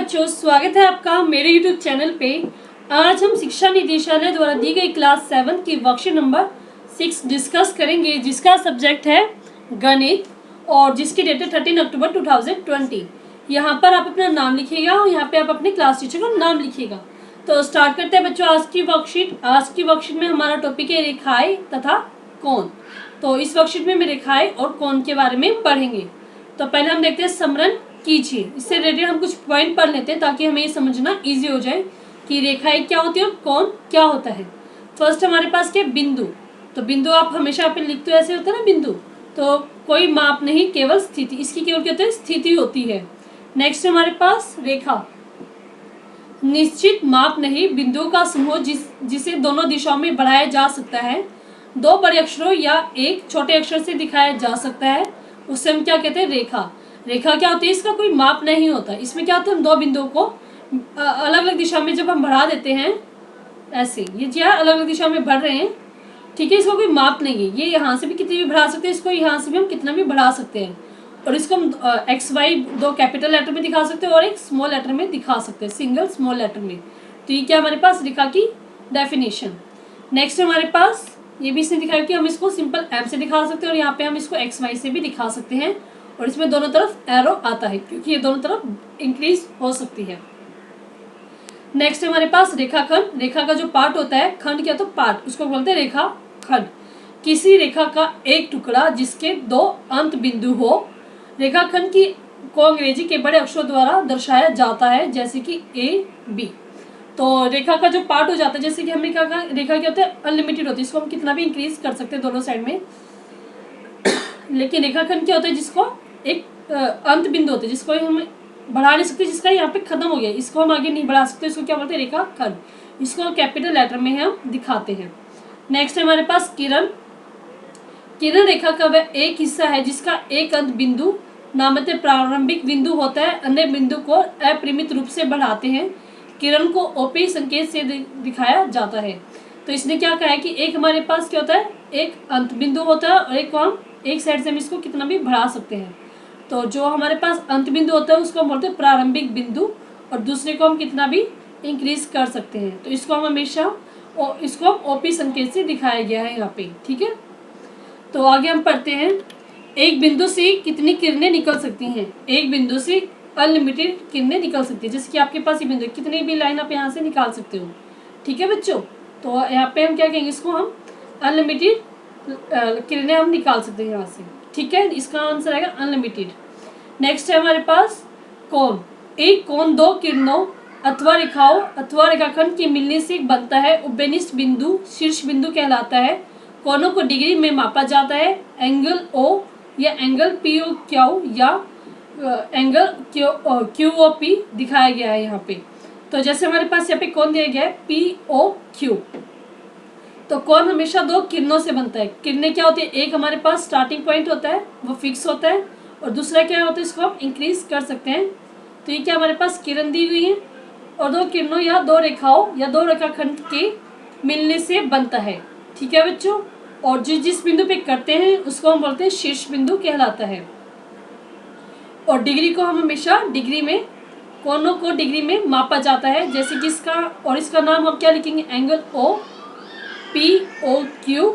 बच्चों, स्वागत है आपका मेरे YouTube चैनल पे। आज हम शिक्षा निदेशालय द्वारा दी गई क्लास 7 की वर्कशीट नंबर 6 डिस्कस करेंगे, जिसका सब्जेक्ट है गणित और जिसकी डेट है 13 अक्टूबर 2020। यहाँ पर आप अपना नाम लिखिएगा और यहाँ पे आप अपने क्लास टीचर का नाम लिखिएगा। तो स्टार्ट करते हैं बच्चों आज की वर्कशीट। आज की वर्कशीट में हमारा टॉपिक है रेखाएं तथा कोण। तो इस वर्कशीट में रेखाएं और कोण के बारे में पढ़ेंगे। तो पहले हम देखते हैं स्मरण कीजिए। इससे रिलेटेड हम कुछ पॉइंट पढ़ लेते हैं ताकि हमें ये समझना इजी हो जाए कि रेखाएं क्या होती है और कोण क्या होता है। फर्स्ट हमारे पास क्या बिंदु। तो बिंदु आप हमेशा पे लिखते हो, ऐसे होता है ना बिंदु, तो कोई माप नहीं, केवल स्थिति। इसकी केवल क्या होती है, स्थिति होती है। नेक्स्ट हमारे पास रेखा, निश्चित माप नहीं, बिंदुओं का समूह जिसे दोनों दिशाओं में बढ़ाया जा सकता है, दो बड़े अक्षरों या एक छोटे अक्षर से दिखाया जा सकता है, उससे हम क्या कहते हैं, रेखा। रेखा क्या होती है, इसका कोई माप नहीं होता। इसमें क्या होता है, हम दो बिंदुओं को अलग अलग दिशा में जब हम बढ़ा देते हैं, ऐसे ये जी अलग अलग दिशा में बढ़ रहे हैं, ठीक है, इसका कोई माप नहीं है। ये यहाँ से भी कितनी भी बढ़ा सकते हैं, इसको यहाँ से भी हम कितना भी बढ़ा सकते हैं। और इसको हम XY दो कैपिटल लेटर में दिखा सकते हैं और एक स्मॉल लेटर में दिखा सकते हैं, सिंगल स्मॉल लेटर में। तो ये क्या हमारे पास रेखा की डेफिनेशन। नेक्स्ट हमारे पास ये भी इसने दिखाया कि हम इसको सिंपल M से दिखा सकते हैं और यहाँ पे हम इसको XY से भी दिखा सकते हैं। और इसमें दोनों तरफ एरो आता है क्योंकि ये दोनों तरफ इंक्रीज हो सकती है। नेक्स्ट हमारे पास रेखाखंड। रेखा का जो पार्ट होता है, खंड क्या तो पार्ट, उसको बोलते हैं रेखा खंड। किसी रेखा का एक टुकड़ा जिसके दो अंत बिंदु हो। रेखाखंड की को अंग्रेजी के बड़े अक्षरों द्वारा दर्शाया जाता है, जैसे कि AB। तो रेखा का जो पार्ट हो जाता है, जैसे कि हम रेखा क्या होता है, अनलिमिटेड होती है, इसको हम कितना भी इंक्रीज कर सकते हैं दोनों साइड में। लेकिन रेखाखंड क्या होता है, जिसको एक अंत बिंदु होते हैं, जिसको हम बढ़ा नहीं सकते, जिसका यहाँ पे खत्म हो गया, इसको हम आगे नहीं बढ़ा सकते, इसको क्या बोलते हैं, रेखाखंड। इसको कैपिटल लेटर में हम दिखाते हैं। नेक्स्ट है हमारे पास किरण। किरण रेखा का वह एक हिस्सा है जिसका एक अंत बिंदु नामतः प्रारंभिक बिंदु होता है, अन्य बिंदु को अपरिमित रूप से बढ़ाते हैं। किरण को OP संकेत से दिखाया जाता है। तो इसने क्या कहा है कि एक हमारे पास क्या होता है, एक अंत बिंदु होता है और एक को हम एक साइड से हम इसको कितना भी बढ़ा सकते हैं। तो जो हमारे पास अंत बिंदु होता है उसको हम बोलते हैं प्रारंभिक बिंदु, और दूसरे को हम कितना भी इंक्रीज कर सकते हैं। तो इसको हम हमेशा इसको OP संकेत से दिखाया गया है यहाँ पे, ठीक है। तो आगे हम पढ़ते हैं, एक बिंदु से कितनी किरणें निकल सकती हैं। एक बिंदु से अनलिमिटेड किरणें निकल सकती है। जैसे कि आपके पास ये बिंदु, कितनी भी लाइन आप यहाँ से निकाल सकते हो, ठीक है बच्चों। तो यहाँ पे हम क्या कहेंगे, इसको हम अनलिमिटेड किरणें हम निकाल सकते हैं यहाँ से, ठीक है। इसका आंसर आएगा अनलिमिटेड। नेक्स्ट है हमारे पास कोण। एक कोण दो किरणों अथवा रेखाओं अथवा रेखाखंड के मिलने से बनता है। उभयनिष्ठ बिंदु शीर्ष बिंदु कहलाता है। कोणों को डिग्री में मापा जाता है। एंगल O या एंगल POQ या एंगल QOP दिखाया गया है यहाँ पे। तो जैसे हमारे पास यहाँ पे कोण दिया गया है POQ। तो कोण हमेशा दो किरणों से बनता है। किरणें क्या होती है, एक हमारे पास स्टार्टिंग पॉइंट होता है, वो फिक्स होता है, और दूसरा क्या होता है, इसको हम इंक्रीज कर सकते हैं। तो ये क्या हमारे पास किरण दी हुई है और दो किरणों या दो रेखाओं या दो रेखाखंड के मिलने से बनता है, ठीक है बच्चों। और जिस बिंदु पे करते हैं उसको हम बोलते हैं शीर्ष बिंदु कहलाता है। और डिग्री को हम हमेशा डिग्री में, कोणों को डिग्री में मापा जाता है। जैसे कि इसका और इसका नाम हम क्या लिखेंगे, एंगल OPOQ।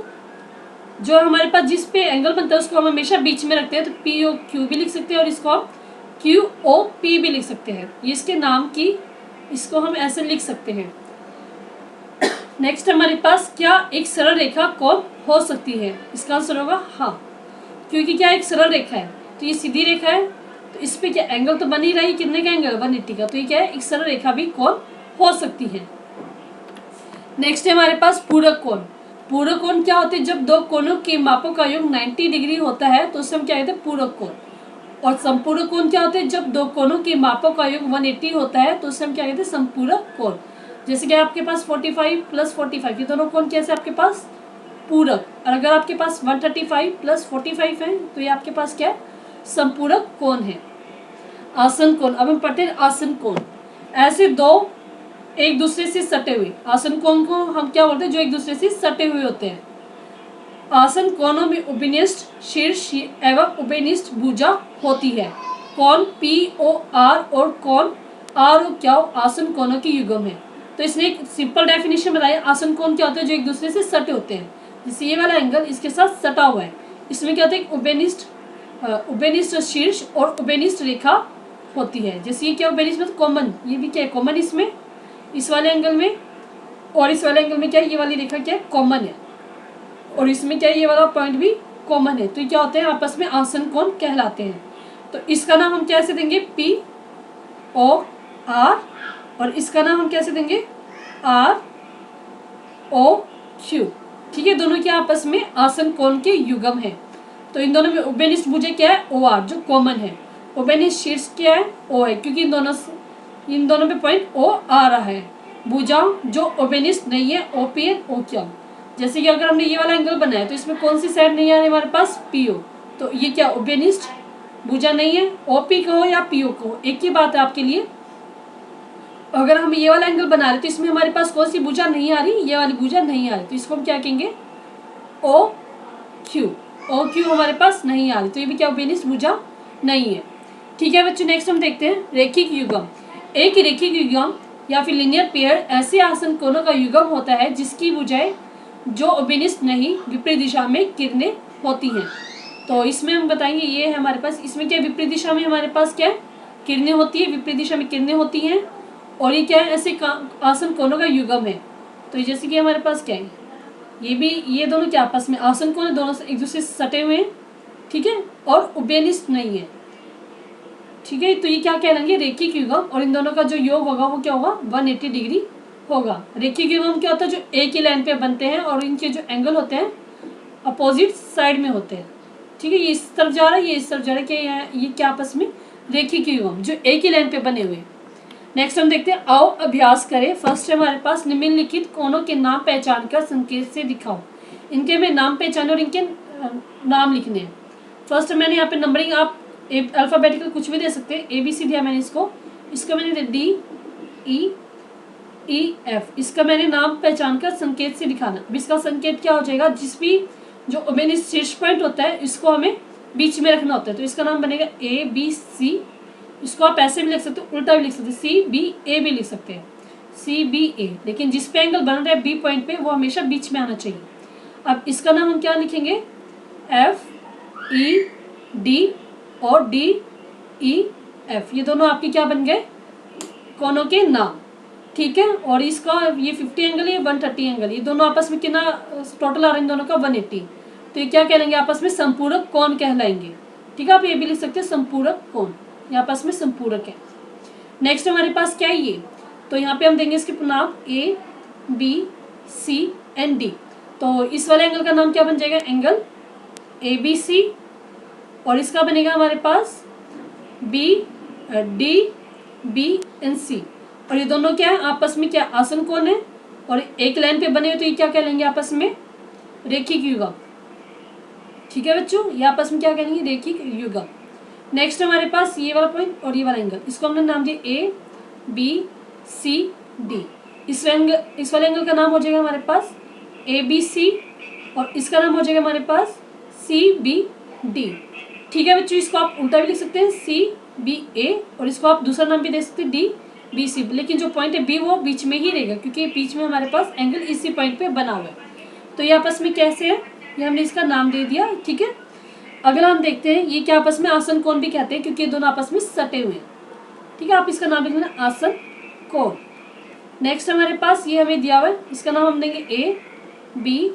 जो हमारे पास जिस पे एंगल बनता है उसको हम हमेशा बीच में रखते हैं, तो POQ भी लिख सकते हैं और इसको हम QOP भी लिख सकते हैं। ये इसके नाम की, इसको हम ऐसे लिख सकते हैं। नेक्स्ट हमारे पास क्या एक सरल रेखा कोण हो सकती है। इसका आंसर होगा हाँ, क्योंकि क्या एक सरल रेखा है, तो ये सीधी रेखा है, तो इस पे क्या एंगल तो बन ही रहा है, कितने का एंगल 180 का, तो ये क्या है, एक सरल रेखा भी कोण हो सकती है। नेक्स्ट है हमारे पास पूरक कोण। पूरक कोण क्या होते हैं, जब दो कोणों के मापों का योग 90 डिग्री होता है तो उसे हम क्या कहते हैं, पूरक कोण। और संपूरक कोण क्या होते हैं, जब दो कोणों के मापों का योग 180 होता है तो उसे हम क्या कहते हैं, संपूरक कोण। जैसे कि आपके पास 45 + 45, ये दोनों कोण कैसे आपके पास पूरक। और अगर आपके पास 135 + 45 है तो ये आपके पास क्या है, संपूरक कोण है। आसन कोण। अब हम पढ़ते हैं आसन कोण। ऐसे दो एक दूसरे से सटे हुए आसन कोण को हम क्या बोलते हैं, जो एक दूसरे से सटे हुए होते हैं। आसन कोणों में उभयनिष्ठ शीर्ष एवं उभयनिष्ठ भुजा होती है। कोण POR और कोण आर और क्या आसन कोणों की युग्म है। तो इसने एक सिंपल डेफिनेशन बताया, आसन कोण क्या होते हैं, जो एक दूसरे से सटे होते हैं। जैसे ये वाला एंगल इसके साथ सटा हुआ है, इसमें क्या होता है, उभयनिष्ठ शीर्ष और उभयनिष्ठ रेखा होती है। जैसे ये क्या उभयनिष्ठ मतलब कॉमन, ये भी क्या है कॉमन इसमें, इस वाले एंगल में और इस वाले एंगल में क्या है, ये वाली रेखा क्या है कॉमन है, और इसमें क्या है ये वाला पॉइंट भी कॉमन है। तो ये क्या होते हैं आपस में आसन कोण कहलाते हैं। तो इसका नाम हम कैसे देंगे, पी ओ आर, और इसका नाम हम कैसे देंगे, आर ओ क्यू। ठीक है, दोनों के आपस में आसन कोण के युग्म है। तो इन दोनों में उभयनिष्ठ भुजा क्या है, ओ आर जो कॉमन है, उभयनिष्ठ शीर्ष क्या है, ओ है, क्योंकि इन दोनों पे पॉइंट ओ आ रहा है। भुजाओं जो उभयनिष्ठ नहीं है, O P N O Q. जैसे कि अगर हमने ये वाला एंगल बनाया तो इसमें कौन सी साइड नहीं आ रही हमारे पास, पी ओ, तो ये क्या उभयनिष्ठ भुजा नहीं है, ओ पी कहो या पी ओ कहो एक ही बात है आपके लिए। अगर हम ये वाला एंगल बना रहे तो इसमें हमारे पास कौन सी भुजा नहीं आ रही, ये वाली भुजा नहीं आ रही, तो इसको हम क्या कहेंगे, ओ क्यू। ओ क्यू हमारे पास नहीं आ रही, तो ये भी क्या उभयनिष्ठ भुजा नहीं है। ठीक है बच्चों, नेक्स्ट हम देखते हैं रेखिक युग्म। एक रेखिक युग्म या फिर लिनियर पेयर ऐसे आसन कोणों का युग्म होता है जिसकी भुजाएं जो उभयनिष्ठ नहीं विपरीत दिशा में किरणें होती हैं। तो इसमें हम बताएंगे ये है हमारे पास, इसमें क्या विपरीत दिशा में हमारे पास क्या है किरणें होती है, विपरीत दिशा में किरणें होती हैं, और ये क्या है ऐसे आसन कोणों का युग्म है। तो जैसे कि हमारे पास क्या है, ये भी ये दोनों क्या आपस में आसन कोण दोनों एक दूसरे से सटे हुए हैं, ठीक है, और उभयनिष्ठ नहीं है। ठीक है, तो ये क्या कहलाएंगे, रेखिक युग्म, और इन दोनों का जो योग होगा वो क्या होगा, 180 डिग्री होगा। रेखिक युग्म क्या होता है, जो एक ही लाइन पे बनते हैं और इनके जो एंगल होते हैं अपोजिट साइड में होते हैं। ठीक है, ये इस तरफ जा रहा है, ये इस तरफ जा रहा है, क्या ये क्या आपस में रेखिक युग्म जो एक ही लाइन पे बने हुए। नेक्स्ट हम देखते हैं, आओ अभ्यास करें। फर्स्ट है हमारे पास, निम्नलिखित कोणों के नाम पहचान कर संकेत से दिखाओ। इनके में नाम पहचाने और इनके नाम लिखने हैं। फर्स्ट मैंने यहाँ पे नंबरिंग आप अल्फाबेटिकल कुछ भी दे सकते हैं, ए बी सी दिया मैंने इसका मैंने डी ई ई एफ, इसका मैंने नाम पहचान कर संकेत से दिखाना। अब इसका संकेत क्या हो जाएगा, जिस भी जो उभयनिष्ठ शीर्ष पॉइंट होता है इसको हमें बीच में रखना होता है, तो इसका नाम बनेगा ए बी सी। इसको आप ऐसे भी लिख सकते हो, उल्टा भी लिख सकते हो, सी बी ए भी लिख सकते हैं, सी बी ए, लेकिन जिस पे एंगल बन रहा है बी पॉइंट पे वो हमेशा बीच में आना चाहिए। अब इसका नाम हम क्या लिखेंगे, एफ ई डी और डी ई एफ, ये दोनों आपके क्या बन गए, कोनों के नाम। ठीक है, और इसका ये 50 एंगल, ये 130 एंगल, ये दोनों आपस में कितना टोटल आ रहा है इन दोनों का 180, तो ये क्या कहलाएंगे, आपस में संपूरक कोण कहलाएंगे। ठीक है, आप ये भी लिख सकते हैं संपूरक कोण, ये आपस में संपूरक है। नेक्स्ट हमारे पास क्या है ये, तो यहाँ पे हम देंगे इसके नाम A B C and D. तो इस वाले एंगल का नाम क्या बन जाएगा, एंगल ए बी सी, और इसका बनेगा हमारे पास बी डी बी एंड सी, और ये दोनों क्या है आपस में क्या आसन कोण है, और एक लाइन पे बने हुए, तो ये क्या कहलाएंगे आपस में रेखिक युग्म। ठीक है बच्चों, ये आपस में क्या कहेंगे, रेखिक युग्म। नेक्स्ट हमारे पास ये वाला पॉइंट और ये वाला एंगल, इसको हमने नाम दिया ए बी सी डी। इस वाले एंगल का नाम हो जाएगा हमारे पास ए बी सी, और इसका नाम हो जाएगा हमारे पास सी बी डी। ठीक है बच्चों, इसको आप उल्टा भी लिख सकते हैं, सी बी ए, और इसको आप दूसरा नाम भी दे सकते हैं डी बी सी, लेकिन जो पॉइंट है बी वो बीच में ही रहेगा, क्योंकि बीच में हमारे पास एंगल इसी पॉइंट पे बना हुआ है। तो ये आपस में कैसे है, ये हमने इसका नाम दे दिया। ठीक है, अगला हम देखते हैं, ये क्या आपस में आसन कोण भी कहते हैं, क्योंकि ये दोनों आपस में सटे हुए हैं। ठीक है, आप इसका नाम लिख लेना आसन कोण। नेक्स्ट हमारे पास ये हमें दिया हुआ है, इसका नाम हम देंगे A B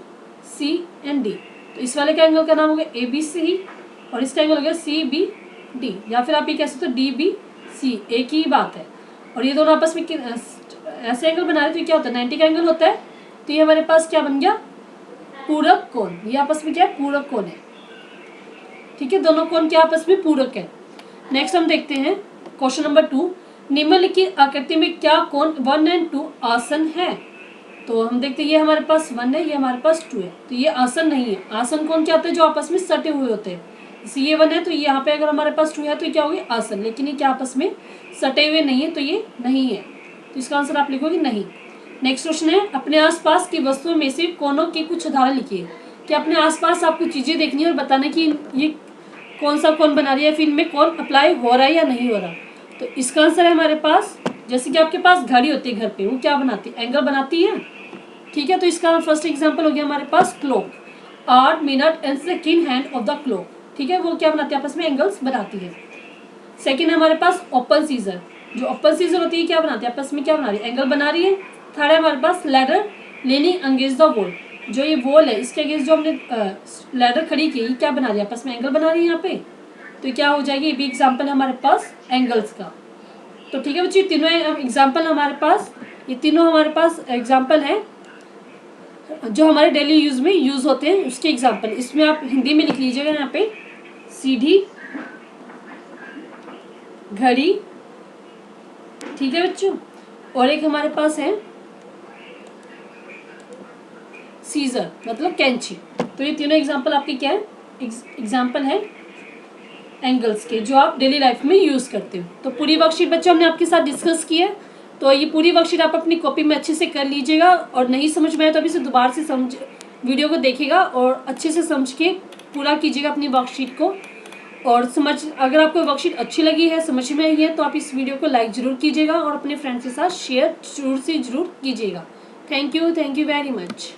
C and D. तो इस वाले का एंगल का नाम होगा ए बी सी, और इसका एंगल हो गया सी बी डी, या फिर आप ये कह सकते हो डी बी सी, एक ही बात है। और ये दोनों आपस में ऐसे एंगल बना रहे तो क्या होता है, 90 का एंगल होता है, तो ये हमारे पास क्या बन गया, पूरक कोण। ये आपस में क्या है, पूरक कोण है। ठीक है, दोनों कोण क्या आपस में पूरक है। नेक्स्ट हम देखते हैं क्वेश्चन नंबर 2, निम्नलिखित आकृति में क्या कोण 1 और 2 आसन है। तो हम देखते हैं ये हमारे पास 1 है, ये हमारे पास 2 है, तो ये आसन नहीं है। आसन कोण क्या होते हैं, जो आपस में सटे हुए होते हैं। जैसे ये 1 है, तो यहाँ पे अगर हमारे पास 2 है तो क्या होगी आसन, लेकिन ये क्या आपस में सटे हुए नहीं है, तो ये नहीं है, तो इसका आंसर आप लिखोगे नहीं। नेक्स्ट क्वेश्चन है, अपने आसपास की वस्तुओं में से कोणों के कुछ उदाहरण लिखिए। कि अपने आसपास आपको चीजें देखनी है और बताना कि ये कौन सा कोण बना रही है, फिर इनमें कोण अप्लाई हो रहा है या नहीं हो रहा। तो इसका आंसर है हमारे पास जैसे कि आपके पास घड़ी होती है घर पे, वो क्या बनाती है, एंगल बनाती है, ठीक है। तो इसका फर्स्ट एग्जांपल हो गया हमारे पास clock, hour, minute and second hand of the clock, ठीक है, वो क्या बनाती है, आपस में एंगल्स बनाती है। सेकंड है हमारे पास ओपन सीजर, जो ओपन सीजर होती है क्या बनाती है, आपस में क्या बना रही है, एंगल बना रही है। थर्ड है हमारे पास ladder leaning against the wall, जो ये वॉल है इसके अगेंस्ट जो हमने लैडर खड़ी की, ये क्या बना रही है, आपस में एंगल बना रही है यहाँ पे। तो क्या हो जाएगी, ये भी एग्जाम्पल हमारे पास एंगल्स का। तो ठीक है बच्चों, तीनों एग्जाम्पल हमारे पास, ये तीनों हमारे पास एग्जाम्पल हैं जो हमारे डेली यूज में यूज होते हैं, उसके एग्जाम्पल। इसमें आप हिंदी में लिख लीजिएगा यहाँ पे, सीधी, घड़ी, ठीक है बच्चों, और एक हमारे पास है सीजर, मतलब कैंची। तो ये तीनों एग्जाम्पल आपके क्या है, एग्जाम्पल है एंगल्स के, जो आप डेली लाइफ में यूज करते हो। तो पूरी वर्कशीट बच्चों हमने आपके साथ डिस्कस की है, तो ये पूरी वर्कशीट आप अपनी कॉपी में अच्छे से कर लीजिएगा, और नहीं समझ में आए तो अभी से दोबारा से समझ, वीडियो को देखिएगा और अच्छे से समझ के पूरा कीजिएगा अपनी वर्कशीट को। और अगर आपको वर्कशीट अच्छी लगी है, समझ में आई है, तो आप इस वीडियो को लाइक ज़रूर कीजिएगा और अपने फ्रेंड्स के साथ शेयर जरूर से ज़रूर कीजिएगा। Thank you very much.